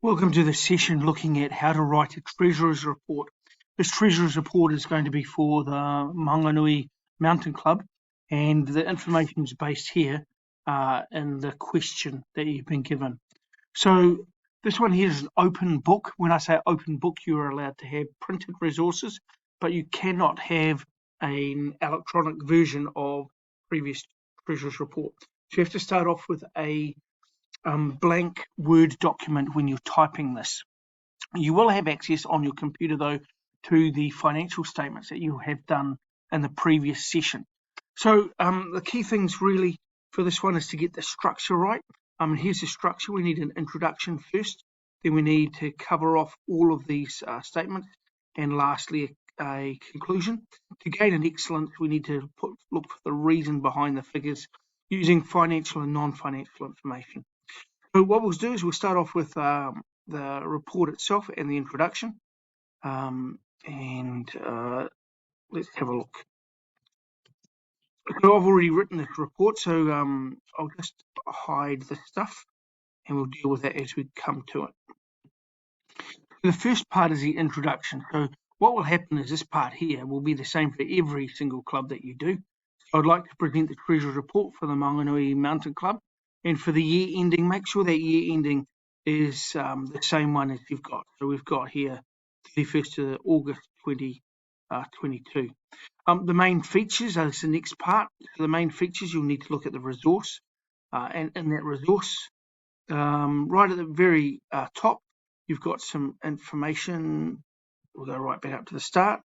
Welcome to the session looking at how to write a Treasurer's Report. This Treasurer's Report is going to be for the Maunganui Mountain Club, and the information is based here in the question that you've been given. So this one here is an open book. When I say open book, you are allowed to have printed resources, but you cannot have an electronic version of previous Treasurer's Report. So you have to start off with a blank Word document when you're typing this. You will have access on your computer, though, to the financial statements that you have done in the previous session. So the key things really for this one is to get the structure right. Here's the structure. We need an introduction first, then we need to cover off all of these statements, and lastly a conclusion. To gain an excellence, we need to look for the reason behind the figures using financial and non-financial information. So what we'll do is we'll start off with the report itself and the introduction, and let's have a look. So I've already written this report, so I'll just hide the stuff and we'll deal with that as we come to it. The first part is the introduction. So what will happen is this part here will be the same for every single club that you do. So I'd like to present the Treasurer's Report for the Maunganui Mountain Club, and for the year ending, make sure that year ending is the same one as you've got. So we've got here 31st of August 2022. The main features is the next part. For the main features, you'll need to look at the resource, and in that resource, right at the very top, you've got some information. We'll go right back up to the start,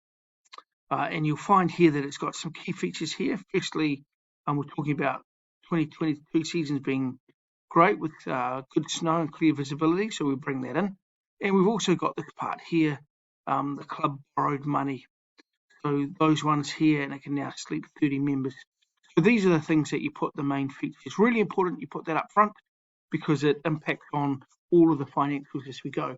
and you'll find here that it's got some key features here. Firstly, we're talking about 2022 seasons being great with good snow and clear visibility, so we bring that in. And we've also got this part here, the club borrowed money. So those ones here, and it can now sleep 30 members. So these are the things that you put the main features. Really important you put that up front because it impacts on all of the financials as we go.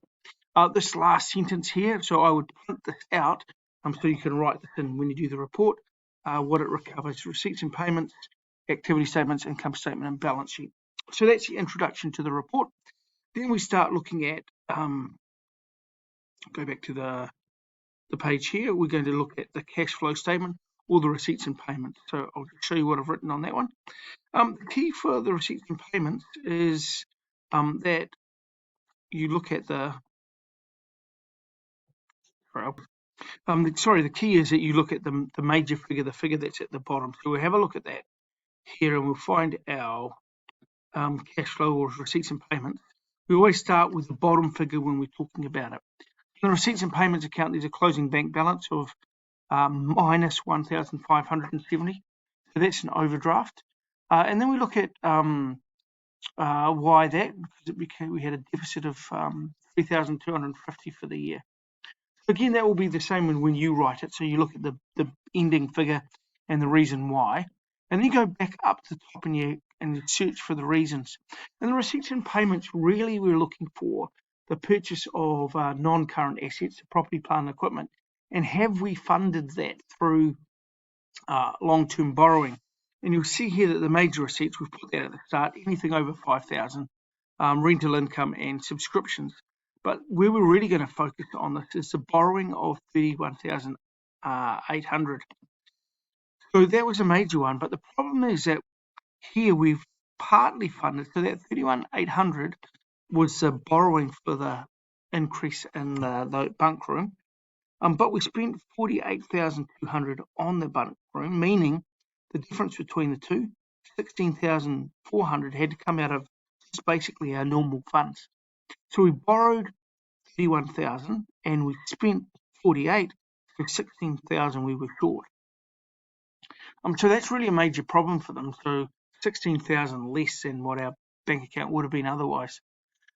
This last sentence here, so I would print this out so you can write this in when you do the report, what it recovers: receipts and payments, activity statements, income statement, and balance sheet. So that's the introduction to the report. Then we start looking at, go back to the page here, we're going to look at the cash flow statement, or the receipts and payments. So I'll show you what I've written on that one. The key for the receipts and payments is that you look at the key is that you look at the major figure, the figure that's at the bottom. So we'll have a look at that here, and we'll find our cash flow or receipts and payments. We always start with the bottom figure when we're talking about it. In the receipts and payments account, there's a closing bank balance of minus 1,570. So that's an overdraft. And then we look at why that, because we had a deficit of 3,250 for the year. Again, that will be the same when you write it. So you look at the ending figure and the reason why, and then you go back up to the top and you search for the reasons. And the receipts and payments, really we're looking for the purchase of non-current assets, property, plant, and equipment, and have we funded that through long-term borrowing? And you'll see here that the major receipts, we've put that at the start, anything over 5,000, rental income and subscriptions. But where we're really going to focus on this is the borrowing of 31,800. So that was a major one, but the problem is that here we've partly funded, so that 31,800 was the borrowing for the increase in the bunk room, but we spent 48,200 on the bunk room, meaning the difference between the two, 16,400, had to come out of just basically our normal funds. So we borrowed 31,000 and we spent 48, so 16,000 we were short. So that's really a major problem for them. So 16,000 less than what our bank account would have been otherwise.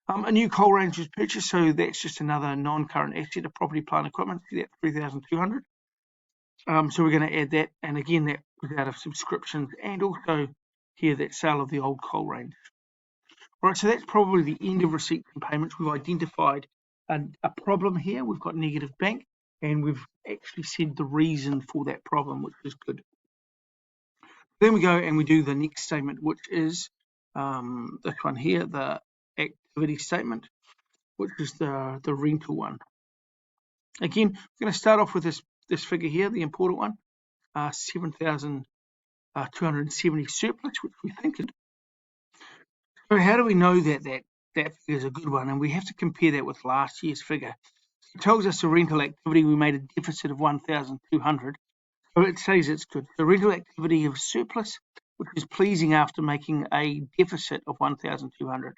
A new coal range was purchased, so that's just another non-current asset of property, plant, equipment. See that 3,200. So we're going to add that, and again that was out of subscriptions, and also here that sale of the old coal range. All right, so that's probably the end of receipts and payments. We've identified a problem here. We've got negative bank, and we've actually said the reason for that problem, which is good. Then we go and we do the next statement, which is this one here, the activity statement. which is the rental one. Again, we're going to start off with this figure here, the important one, 7,270 surplus, which we think it. So how do we know that figure is a good one? And we have to compare that with last year's figure. It tells us the rental activity, we made a deficit of 1,200. So it says it's good. The rental activity of surplus, which is pleasing after making a deficit of 1,200.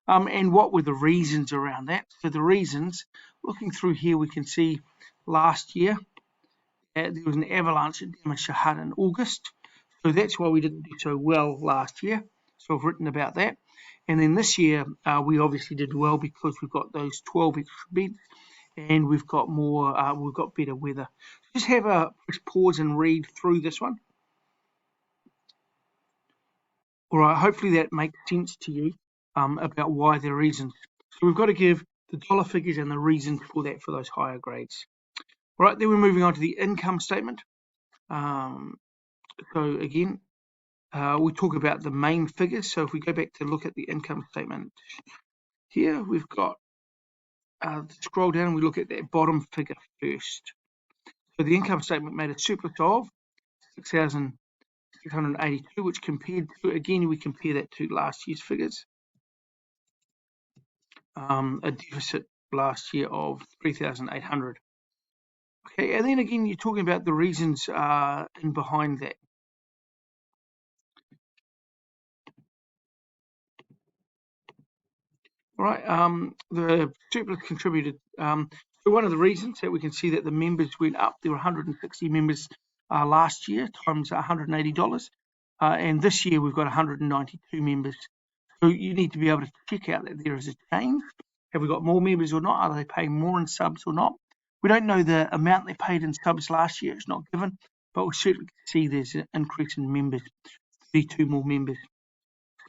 And what were the reasons around that? So the reasons, looking through here, we can see last year there was an avalanche that damaged a hut in August. So that's why we didn't do so well last year. So I've written about that. And then this year, we obviously did well because we've got those 12 extra beds and we've got we've got better weather. Just have a pause and read through this one. All right, hopefully that makes sense to you about why the reasons. So we've got to give the dollar figures and the reasons for that for those higher grades. All right, then we're moving on to the income statement. So again, we talk about the main figures. So if we go back to look at the income statement here, we've got scroll down and we look at that bottom figure first. So the income statement made a surplus of 6,682, which compared to, again, we compare that to last year's figures. A deficit last year of 3,800. Okay, and then again, you're talking about the reasons in behind that. All right, the surplus contributed. So one of the reasons that we can see that the members went up, there were 160 members last year times $180, and this year we've got 192 members. So you need to be able to check out that there is a change. Have we got more members or not? Are they paying more in subs or not? We don't know the amount they paid in subs last year. It's not given, but we certainly see there's an increase in members, 32 more members.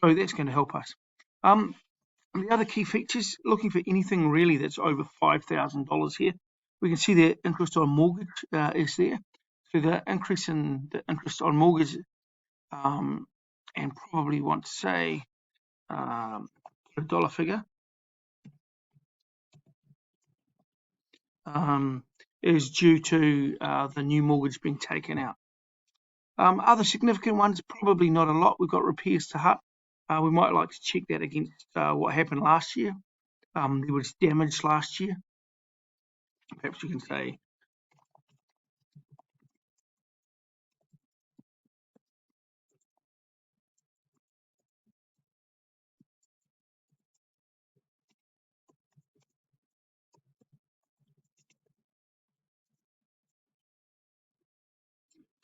So that's going to help us. The other key features, looking for anything really that's over $5,000 here, we can see the interest on mortgage is there. So the increase in the interest on mortgage, and probably want to say a dollar figure, is due to the new mortgage being taken out. Other significant ones, probably not a lot. We've got repairs to hut. We might like to check that against what happened last year. There was damage last year. Perhaps you can say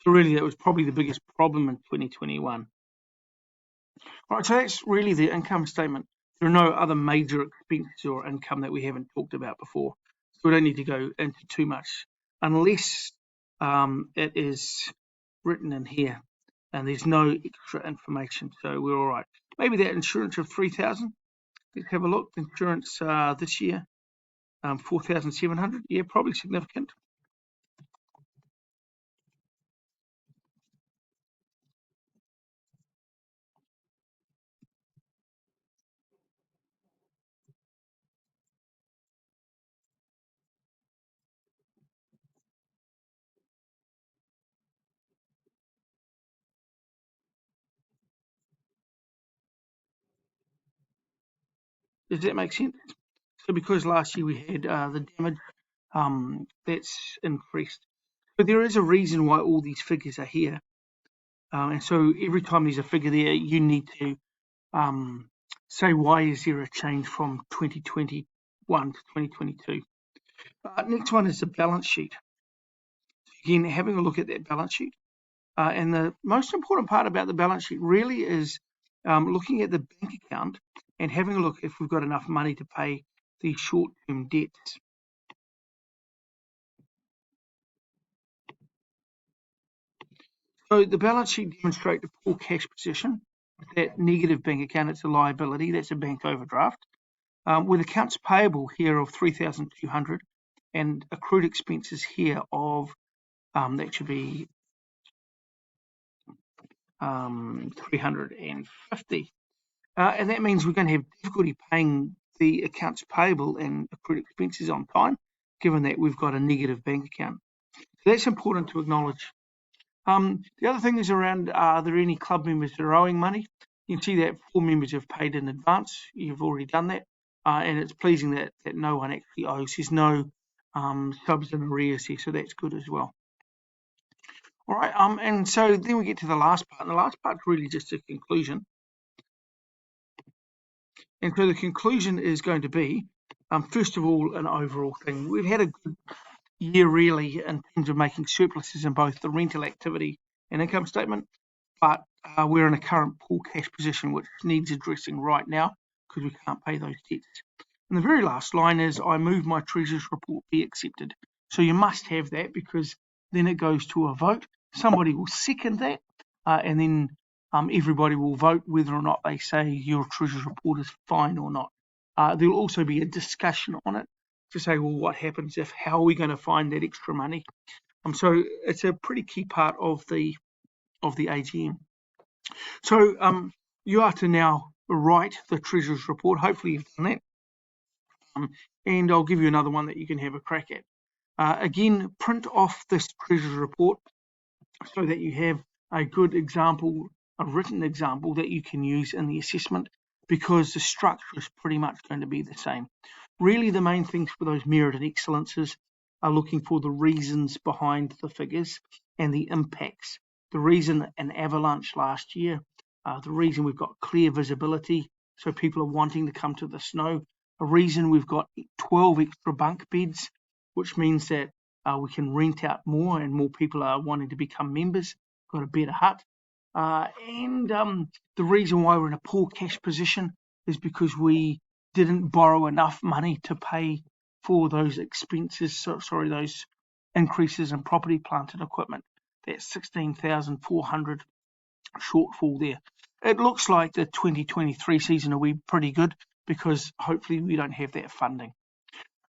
so really that was probably the biggest problem in 2021. All right, so that's really the income statement. There are no other major expenses or income that we haven't talked about before. So we don't need to go into too much unless it is written in here and there's no extra information. So we're all right. Maybe that insurance of 3,000. Let's have a look. Insurance this year, 4,700. Yeah, probably significant. Does that make sense? So because last year we had the damage, that's increased. But there is a reason why all these figures are here. And so every time there's a figure there, you need to say why is there a change from 2021 to 2022. Next one is the balance sheet. Again, having a look at that balance sheet. And the most important part about the balance sheet really is looking at the bank account and having a look if we've got enough money to pay these short-term debts. So the balance sheet demonstrates a poor cash position. That negative bank account, it's a liability, that's a bank overdraft. With accounts payable here of 3,200 and accrued expenses here of, that should be 350. And that means we're going to have difficulty paying the accounts payable and accrued expenses on time, given that we've got a negative bank account. So that's important to acknowledge. The other thing is around, are there any club members that are owing money? You can see that 4 members have paid in advance. You've already done that. And it's pleasing that no one actually owes. There's no subs in arrears here, so that's good as well. All right, and so then we get to the last part, and the last part's really just a conclusion. And so the conclusion is going to be, first of all, an overall thing. We've had a good year, really, in terms of making surpluses in both the rental activity and income statement, but we're in a current poor cash position, which needs addressing right now because we can't pay those debts. And the very last line is, I move my Treasurer's report be accepted. So you must have that, because then it goes to a vote. Somebody will second that, and then everybody will vote whether or not they say your Treasurer's report is fine or not. There'll also be a discussion on it to say, well, what happens if, how are we going to find that extra money? So it's a pretty key part of the AGM. So you are to now write the Treasurer's report. Hopefully you've done that. And I'll give you another one that you can have a crack at. Again, print off this Treasurer's report so that you have a good example, a written example that you can use in the assessment, because the structure is pretty much going to be the same. Really, the main things for those merit and excellences are looking for the reasons behind the figures and the impacts. The reason an avalanche last year, the reason we've got clear visibility, so people are wanting to come to the snow, a reason we've got 12 extra bunk beds, which means that we can rent out more and more people are wanting to become members, got a better hut. And the reason why we're in a poor cash position is because we didn't borrow enough money to pay for those expenses, those increases in property, plant and equipment. That's 16,400 shortfall there. It looks like the 2023 season will be pretty good, because hopefully we don't have that funding.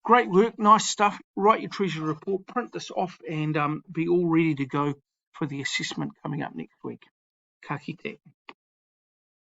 Great work, nice stuff. Write your Treasury report, print this off, and be all ready to go for the assessment coming up next week. Ka kite.